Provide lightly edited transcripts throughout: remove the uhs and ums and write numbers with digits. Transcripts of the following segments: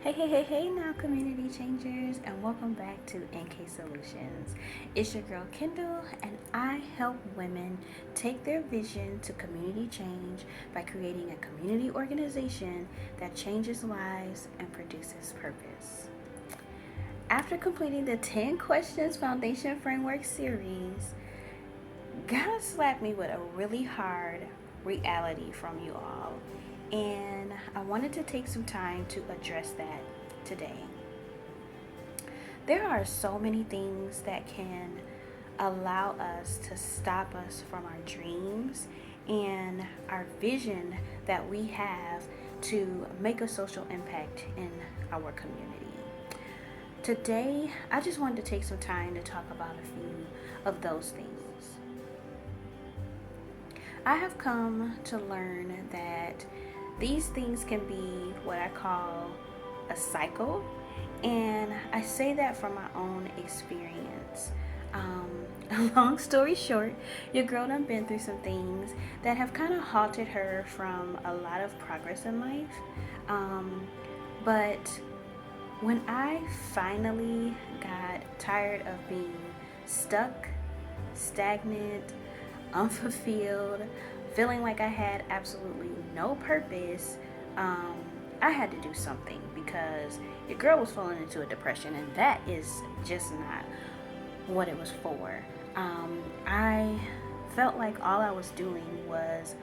Hey now, community changers, and welcome back to NKay Solutions. It's your girl Kendall, and I help women take their vision to community change by creating a community organization that changes lives and produces purpose. After completing the 10 Questions Foundation Framework series, God slapped me with a really hard reality from you all. And I wanted to take some time to address that today. There are so many things that can allow us to stop us from our dreams and our vision that we have to make a social impact in our community. Today, I just wanted to take some time to talk about a few of those things. I have come to learn that these things can be what I call a cycle, and I say that from my own experience. Long story short, your girl done been through some things that have kind of halted her from a lot of progress in life. But when I finally got tired of being stuck, stagnant, unfulfilled, feeling like I had absolutely no purpose, I had to do something because your girl was falling into a depression, and that is just not what it was for. I felt like all I was doing was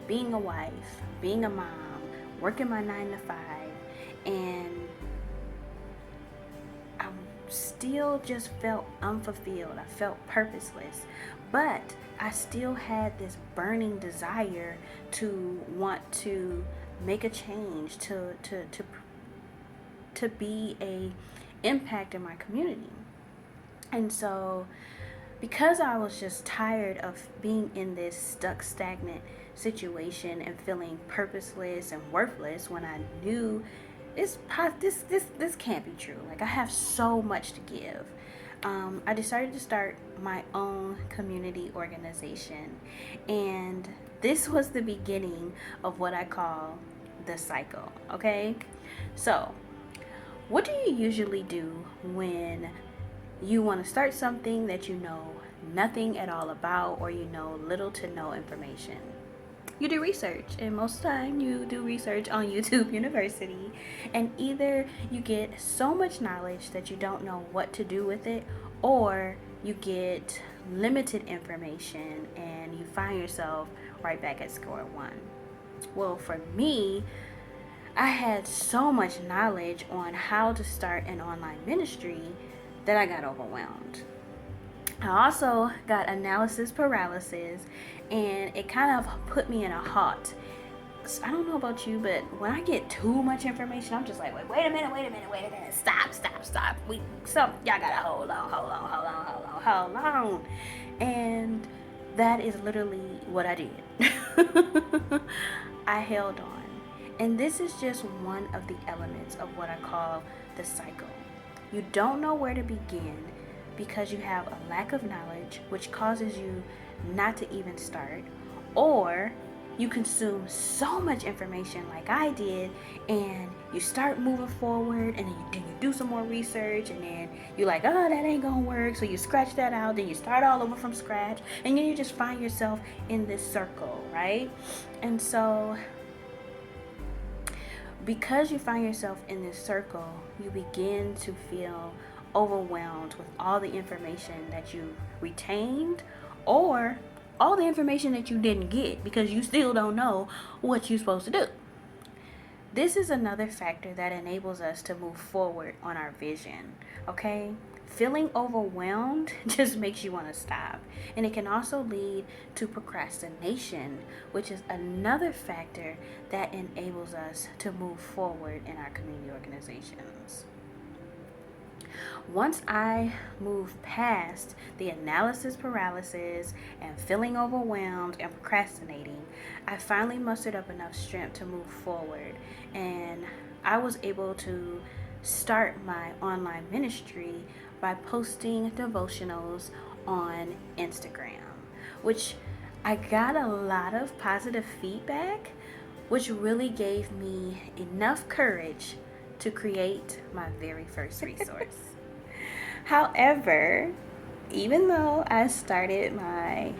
being a wife, being a mom, working my 9 to 5, and I still just felt unfulfilled. I felt purposeless, but I still had this burning desire to want to make a change, to be a impact in my community. And so, because I was just tired of being in this stuck, stagnant situation and feeling purposeless and worthless, when I knew this can't be true. Like, I have so much to give. I decided to start my own community organization, and this was the beginning of what I call the cycle. Okay, so what do you usually do when you want to start something that you know nothing at all about, or you know little to no information? You do research, and most of the time you do research on YouTube University, and either you get so much knowledge that you don't know what to do with it, or you get limited information and you find yourself right back at square one. Well, for me, I had so much knowledge on how to start an online ministry that I got overwhelmed. I also got analysis paralysis, and it kind of put me in a halt. I don't know about you, but when I get too much information, I'm just like, wait a minute, stop. Y'all gotta hold on. And that is literally what I did. I held on. And this is just one of the elements of what I call the cycle. You don't know where to begin because you have a lack of knowledge, which causes you not to even start, or you consume so much information like I did, and you start moving forward, and then you do some more research, and then you're like, oh, that ain't gonna work, so you scratch that out, then you start all over from scratch, and then you just find yourself in this circle, right? And so, because you find yourself in this circle, you begin to feel overwhelmed with all the information that you retained, or all the information that you didn't get because you still don't know what you're supposed to do. This is another factor that enables us to move forward on our vision, okay? Feeling overwhelmed just makes you want to stop. And it can also lead to procrastination, which is another factor that enables us to move forward in our community organizations. Once I moved past the analysis paralysis and feeling overwhelmed and procrastinating, I finally mustered up enough strength to move forward, and I was able to start my online ministry by posting devotionals on Instagram, which I got a lot of positive feedback, which really gave me enough courage to create my very first resource. However, even though I started my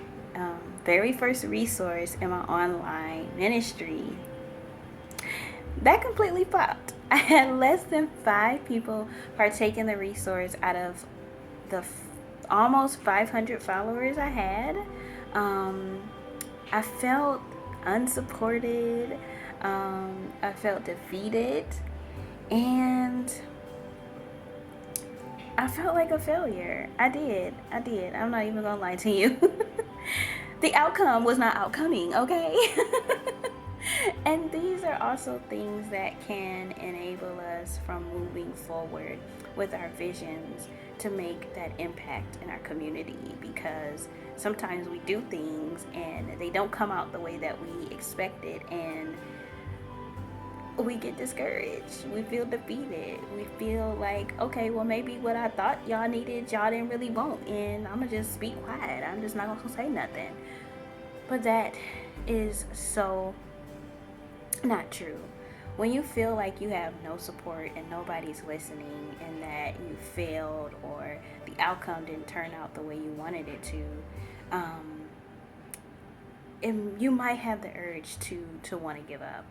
very first resource in my online ministry, that completely flopped. I had less than 5 people partake in the resource out of the almost 500 followers I had. I felt unsupported. I felt defeated. And I felt like a failure. I did. I'm not even gonna lie to you. The outcome was not outcoming, okay? And these are also things that can enable us from moving forward with our visions to make that impact in our community, because sometimes we do things and they don't come out the way that we expected, and we get discouraged. We feel defeated. We feel like, okay, well, maybe what I thought y'all needed, y'all didn't really want, and I'm gonna just be quiet. I'm just not gonna say nothing. But that is so not true. When you feel like you have no support and nobody's listening, and that you failed or the outcome didn't turn out the way you wanted it to, you might have the urge to want to give up.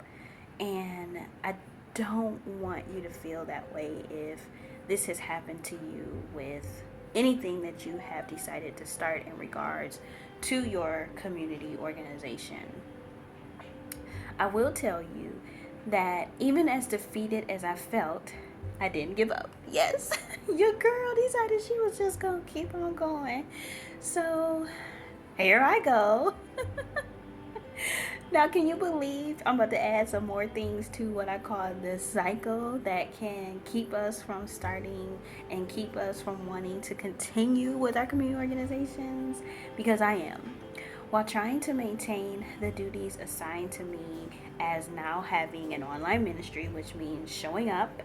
And I don't want you to feel that way if this has happened to you with anything that you have decided to start in regards to your community organization. I will tell you that even as defeated as I felt, I didn't give up. Yes, your girl decided she was just going to keep on going. So here I go. Now, can you believe I'm about to add some more things to what I call the cycle that can keep us from starting and keep us from wanting to continue with our community organizations? Because I am. While trying to maintain the duties assigned to me as now having an online ministry, which means showing up,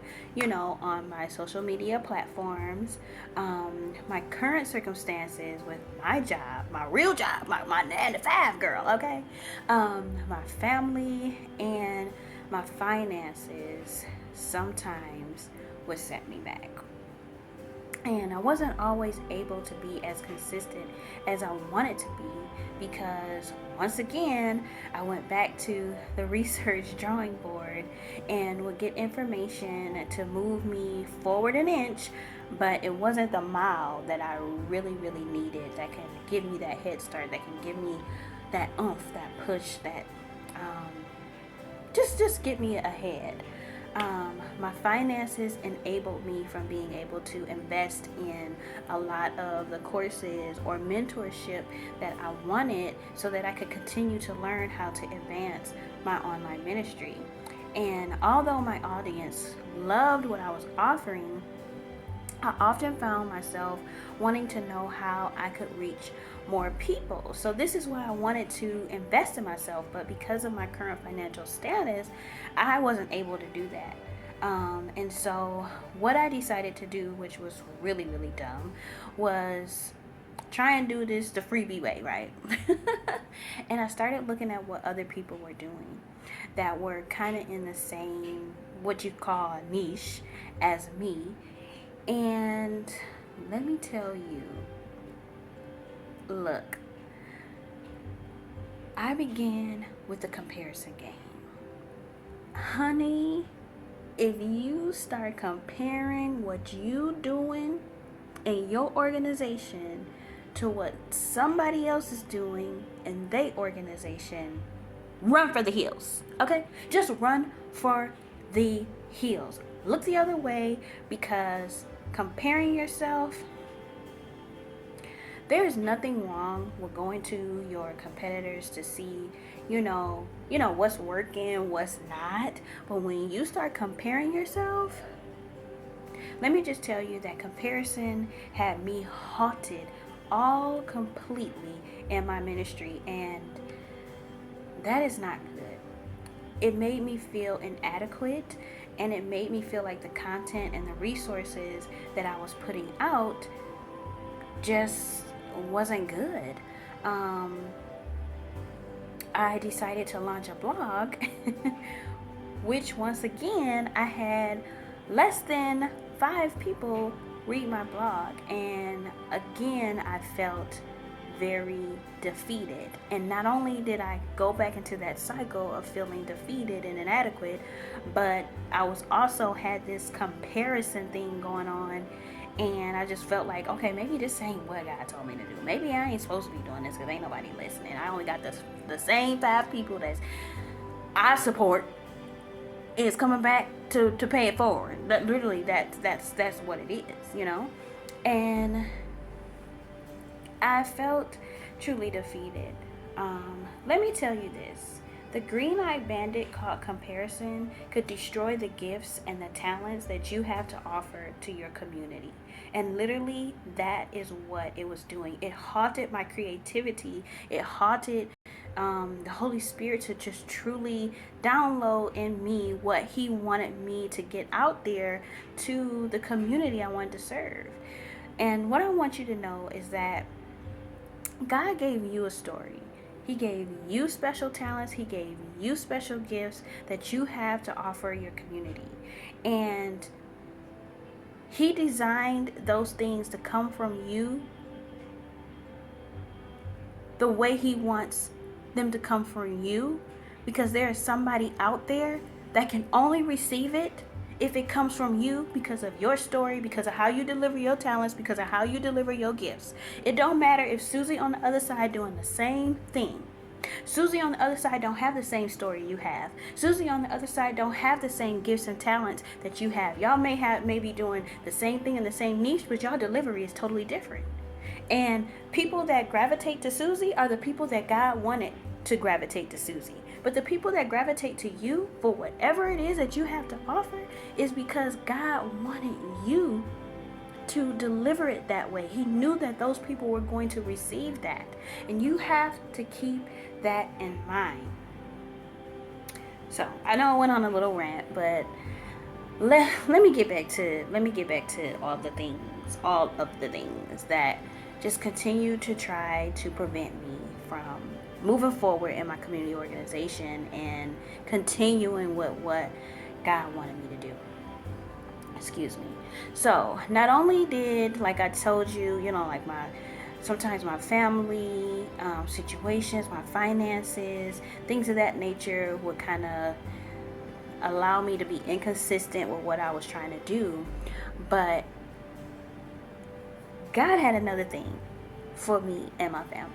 on my social media platforms, my current circumstances with my job, my real job, my 9 to 5 girl, okay? My family and my finances sometimes would set me back. And I wasn't always able to be as consistent as I wanted to be, because once again, I went back to the research drawing board and would get information to move me forward an inch, but it wasn't the mile that I really, really needed that can give me that head start, that can give me that oomph, that push, that just get me ahead. My finances enabled me from being able to invest in a lot of the courses or mentorship that I wanted, so that I could continue to learn how to advance my online ministry. And although my audience loved what I was offering, I often found myself wanting to know how I could reach more people. So this is why I wanted to invest in myself, but because of my current financial status, I wasn't able to do that. And so what I decided to do, which was really, really dumb, was try and do this the freebie way, right? And I started looking at what other people were doing that were kind of in the same, what you call niche as me. And let me tell you, look, I began with the comparison game. Honey, if you start comparing what you doing in your organization to what somebody else is doing in their organization, run for the hills, okay? Just run for the hills. Look the other way, because comparing yourself, there's nothing wrong with going to your competitors to see, what's working, what's not. But when you start comparing yourself, let me just tell you that comparison had me halted all completely in my ministry, and that is not good. It made me feel inadequate, and it made me feel like the content and the resources that I was putting out just wasn't good. I decided to launch a blog, which once again I had less than 5 people read my blog. And again, I felt very defeated. And not only did I go back into that cycle of feeling defeated and inadequate, but I was also had this comparison thing going on. And I just felt like, okay, maybe this ain't what God told me to do. Maybe I ain't supposed to be doing this because ain't nobody listening. I only got the same 5 people that I support is coming back to pay it forward. That literally that's what it is, you know? And I felt truly defeated. Let me tell you this. The green-eyed bandit called comparison could destroy the gifts and the talents that you have to offer to your community. And literally, that is what it was doing. It halted my creativity. It halted the Holy Spirit to just truly download in me what He wanted me to get out there to the community I wanted to serve. And what I want you to know is that God gave you a story. He gave you special talents. He gave you special gifts that you have to offer your community. And He designed those things to come from you the way He wants them to come from you, because there is somebody out there that can only receive it if it comes from you, because of your story, because of how you deliver your talents, because of how you deliver your gifts. It don't matter if Susie on the other side doing the same thing. Susie on the other side don't have the same story you have. Susie on the other side don't have the same gifts and talents that you have. Y'all may be doing the same thing in the same niche, but y'all delivery is totally different. And people that gravitate to Susie are the people that God wanted to gravitate to Susie. But the people that gravitate to you for whatever it is that you have to offer is because God wanted you to deliver it that way. He knew that those people were going to receive that. And you have to keep that in mind. So I know I went on a little rant, but let me get back to all of the things that just continue to try to prevent me from moving forward in my community organization and continuing with what God wanted me to do. Excuse me. So not only did, like I told you, like sometimes my family situations, my finances, things of that nature would kind of allow me to be inconsistent with what I was trying to do. But God had another thing for me and my family.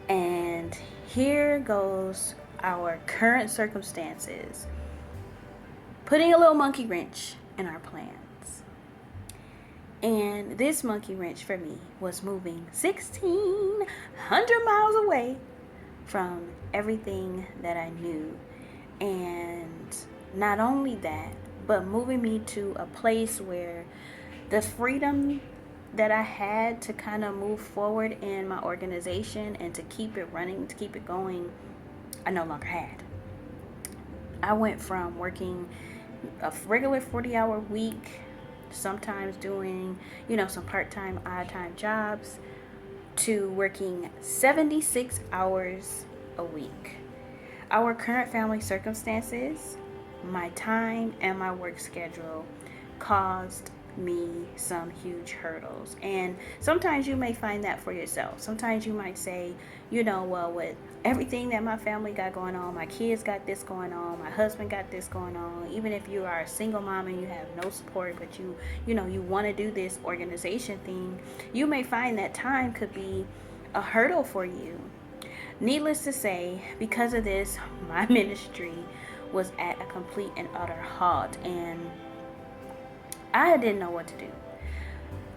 And here goes our current circumstances putting a little monkey wrench in our plans. And this monkey wrench for me was moving 1,600 miles away from everything that I knew. And not only that, but moving me to a place where the freedom that I had to kind of move forward in my organization and to keep it running, to keep it going, I no longer had. I went from working a regular 40-hour week, sometimes doing, some part-time, odd-time jobs, to working 76 hours a week. Our current family circumstances, my time, and my work schedule caused me some huge hurdles. And sometimes you may find that for yourself. Sometimes you might say, well, with everything that my family got going on, my kids got this going on, my husband got this going on, even if you are a single mom and you have no support, but you want to do this organization thing, you may find that time could be a hurdle for you. Needless to say, because of this, my ministry was at a complete and utter halt, and I didn't know what to do.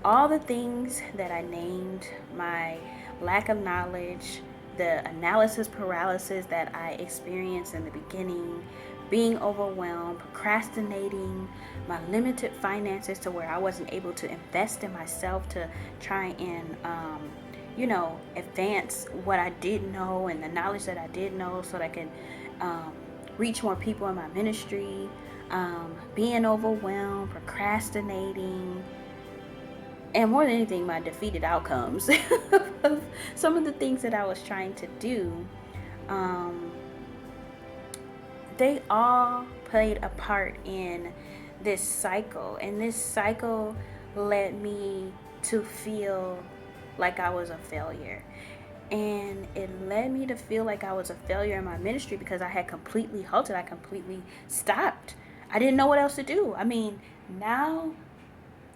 All the things that I named, my lack of knowledge, the analysis paralysis that I experienced in the beginning, being overwhelmed, procrastinating, my limited finances to where I wasn't able to invest in myself to try and, advance what I did know and the knowledge that I did know so that I could reach more people in my ministry. Being overwhelmed, procrastinating, and more than anything, my defeated outcomes of some of the things that I was trying to do, they all played a part in this cycle, and this cycle led me to feel like I was a failure. And it led me to feel like I was a failure in my ministry because I had completely halted. I completely stopped. I didn't know what else to do. I mean, now,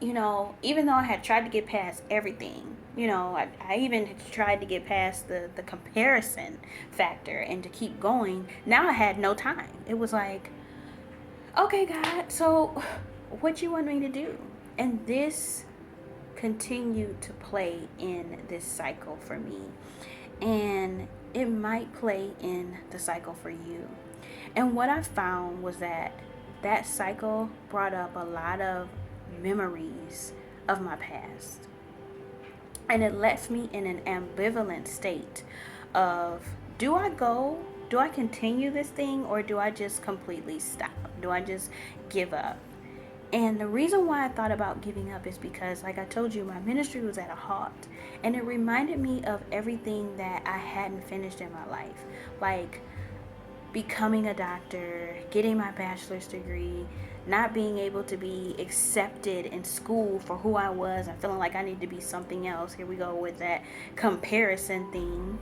even though I had tried to get past everything, I even tried to get past the comparison factor and to keep going. Now I had no time. It was like, okay, God, so what you want me to do? And this continued to play in this cycle for me. And it might play in the cycle for you. And what I found was that cycle brought up a lot of memories of my past. And it left me in an ambivalent state of, do I go? Do I continue this thing, or do I just completely stop? Do I just give up? And the reason why I thought about giving up is because, like I told you, my ministry was at a halt. And it reminded me of everything that I hadn't finished in my life. Like becoming a doctor, getting my bachelor's degree, not being able to be accepted in school for who I was, and feeling like I need to be something else. Here we go with that comparison thing.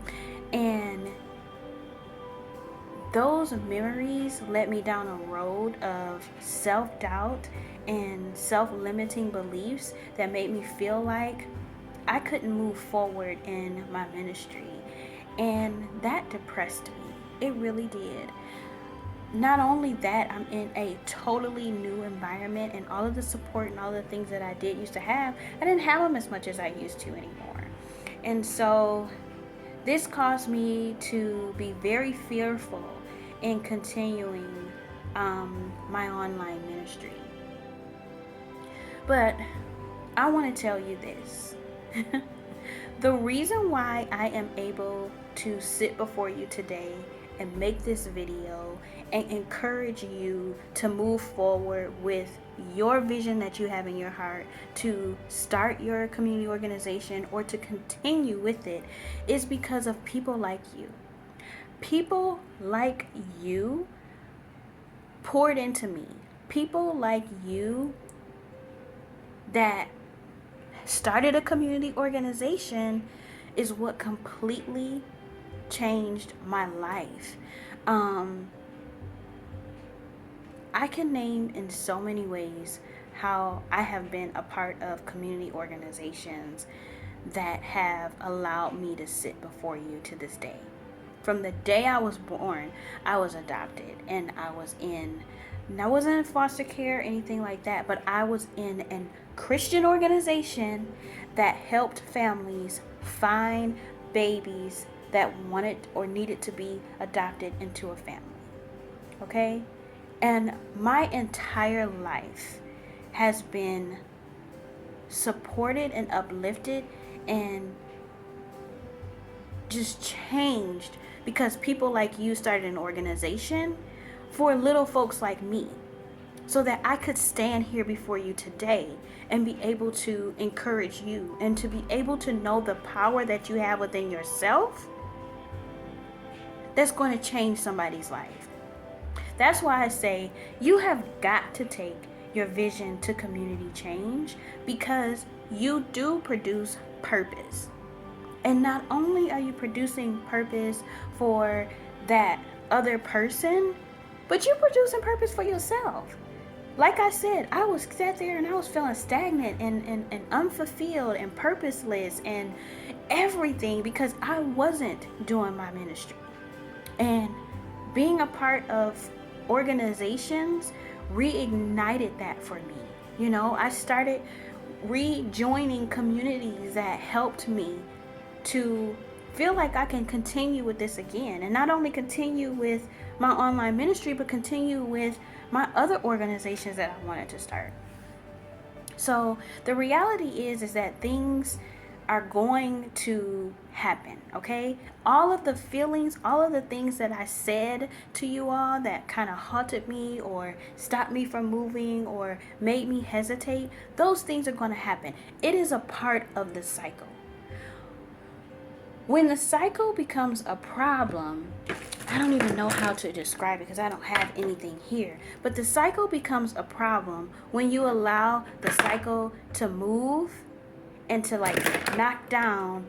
And those memories led me down a road of self-doubt and self-limiting beliefs that made me feel like I couldn't move forward in my ministry. And that depressed me. It really did. Not only that, I'm in a totally new environment, and all of the support and all the things that I did used to have, I didn't have them as much as I used to anymore. And so this caused me to be very fearful in continuing my online ministry. But I want to tell you this. The reason why I am able to sit before you today and make this video and encourage you to move forward with your vision that you have in your heart, to start your community organization or to continue with it, is because of people like you. People like you poured into me. People like you that started a community organization is what completely changed my life. I can name in so many ways how I have been a part of community organizations that have allowed me to sit before you to this day. From the day I was born, I was adopted, and I wasn't in foster care or anything like that, but I was in a Christian organization that helped families find babies that wanted or needed to be adopted into a family. Okay? And my entire life has been supported and uplifted and just changed because people like you started an organization for little folks like me, so that I could stand here before you today and be able to encourage you and to be able to know the power that you have within yourself that's going to change somebody's life. That's why I say you have got to take your vision to community change, because you do produce purpose. And not only are you producing purpose for that other person, but you're producing purpose for yourself. Like I said, I was sat there and I was feeling stagnant and unfulfilled and purposeless and everything because I wasn't doing my ministry. And being a part of organizations reignited that for me. I started rejoining communities that helped me to feel like I can continue with this again, and not only continue with my online ministry, but continue with my other organizations that I wanted to start. So the reality is that things are going to happen, okay? All of the feelings, all of the things that I said to you all that kind of halted me or stopped me from moving or made me hesitate, those things are going to happen. It is a part of the cycle. When the cycle becomes a problem, I don't even know how to describe it because I don't have anything here. But the cycle becomes a problem when you allow the cycle to move and to like knock down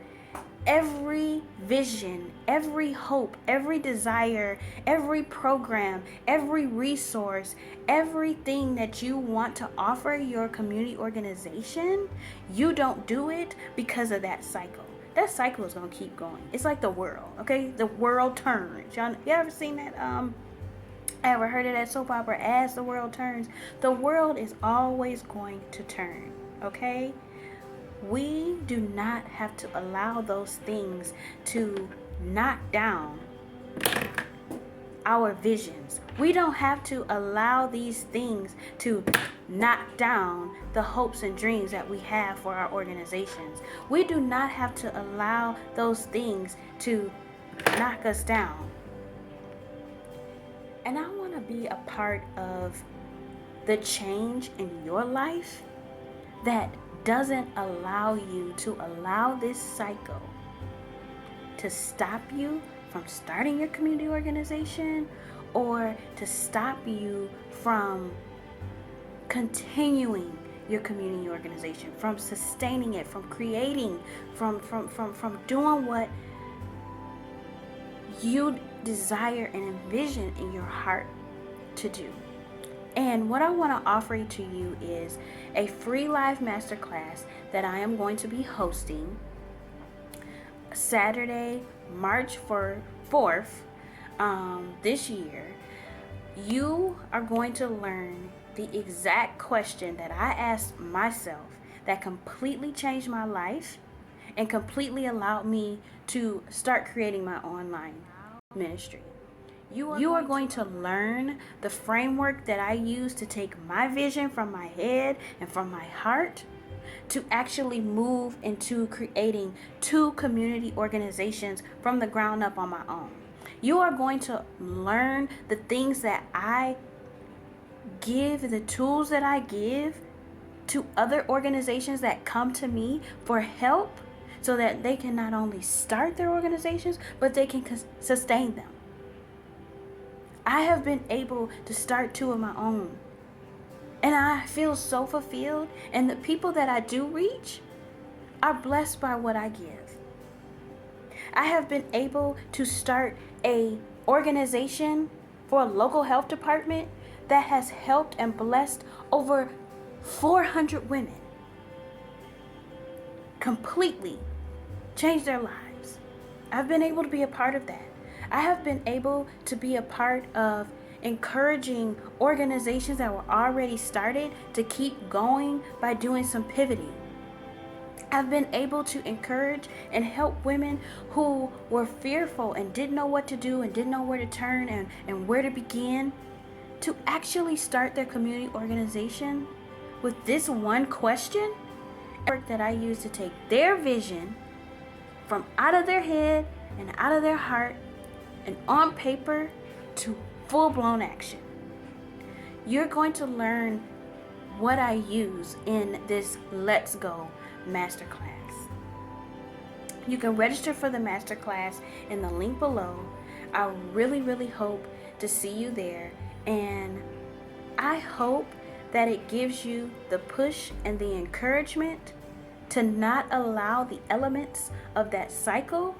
every vision, every hope, every desire, every program, every resource, everything that you want to offer your community organization. You don't do it because of that cycle. That cycle is going to keep going. It's like the world, okay? The world turns. You ever seen that ever heard of that soap opera, As the World Turns? The world is always going to turn, okay? We do not have to allow those things to knock down our visions. We don't have to allow these things to knock down the hopes and dreams that we have for our organizations. We do not have to allow those things to knock us down. And I want to be a part of the change in your life that doesn't allow you to allow this cycle to stop you from starting your community organization, or to stop you from continuing your community organization, from sustaining it, from creating, from doing what you desire and envision in your heart to do. And what I want to offer to you is a free live masterclass that I am going to be hosting Saturday, March 4th, this year. You are going to learn the exact question that I asked myself that completely changed my life and completely allowed me to start creating my online ministry. You are going to learn the framework that I use to take my vision from my head and from my heart to actually move into creating 2 community organizations from the ground up on my own. You are going to learn the things that I give, the tools that I give to other organizations that come to me for help, so that they can not only start their organizations, but they can sustain them. I have been able to start 2 of my own, and I feel so fulfilled, and the people that I do reach are blessed by what I give. I have been able to start a organization for a local health department that has helped and blessed over 400 women completely change their lives. I've been able to be a part of that. I have been able to be a part of encouraging organizations that were already started to keep going by doing some pivoting. I've been able to encourage and help women who were fearful and didn't know what to do and didn't know where to turn and where to begin to actually start their community organization with this one question that I use to take their vision from out of their head and out of their heart and on paper to full-blown action. You're going to learn what I use in this Let's Go Masterclass. You can register for the Masterclass in the link below. I really hope to see you there, and I hope that it gives you the push and the encouragement to not allow the elements of that cycle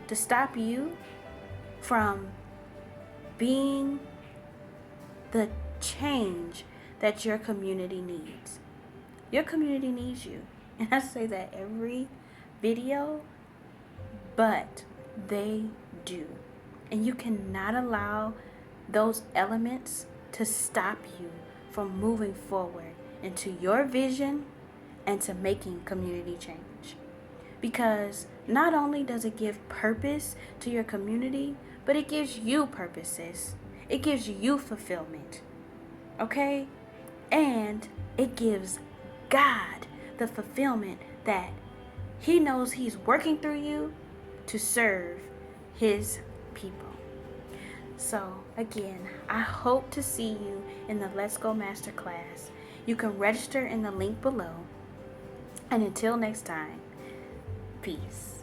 to stop you from being the change that your community needs. Your community needs you. And I say that every video, but they do. And you cannot allow those elements to stop you from moving forward into your vision and to making community change. Because not only does it give purpose to your community, but it gives you purposes. It gives you fulfillment. Okay? And it gives God the fulfillment that He knows He's working through you to serve His people. So again, I hope to see you in the Let's Go Masterclass. You can register in the link below. And until next time, peace.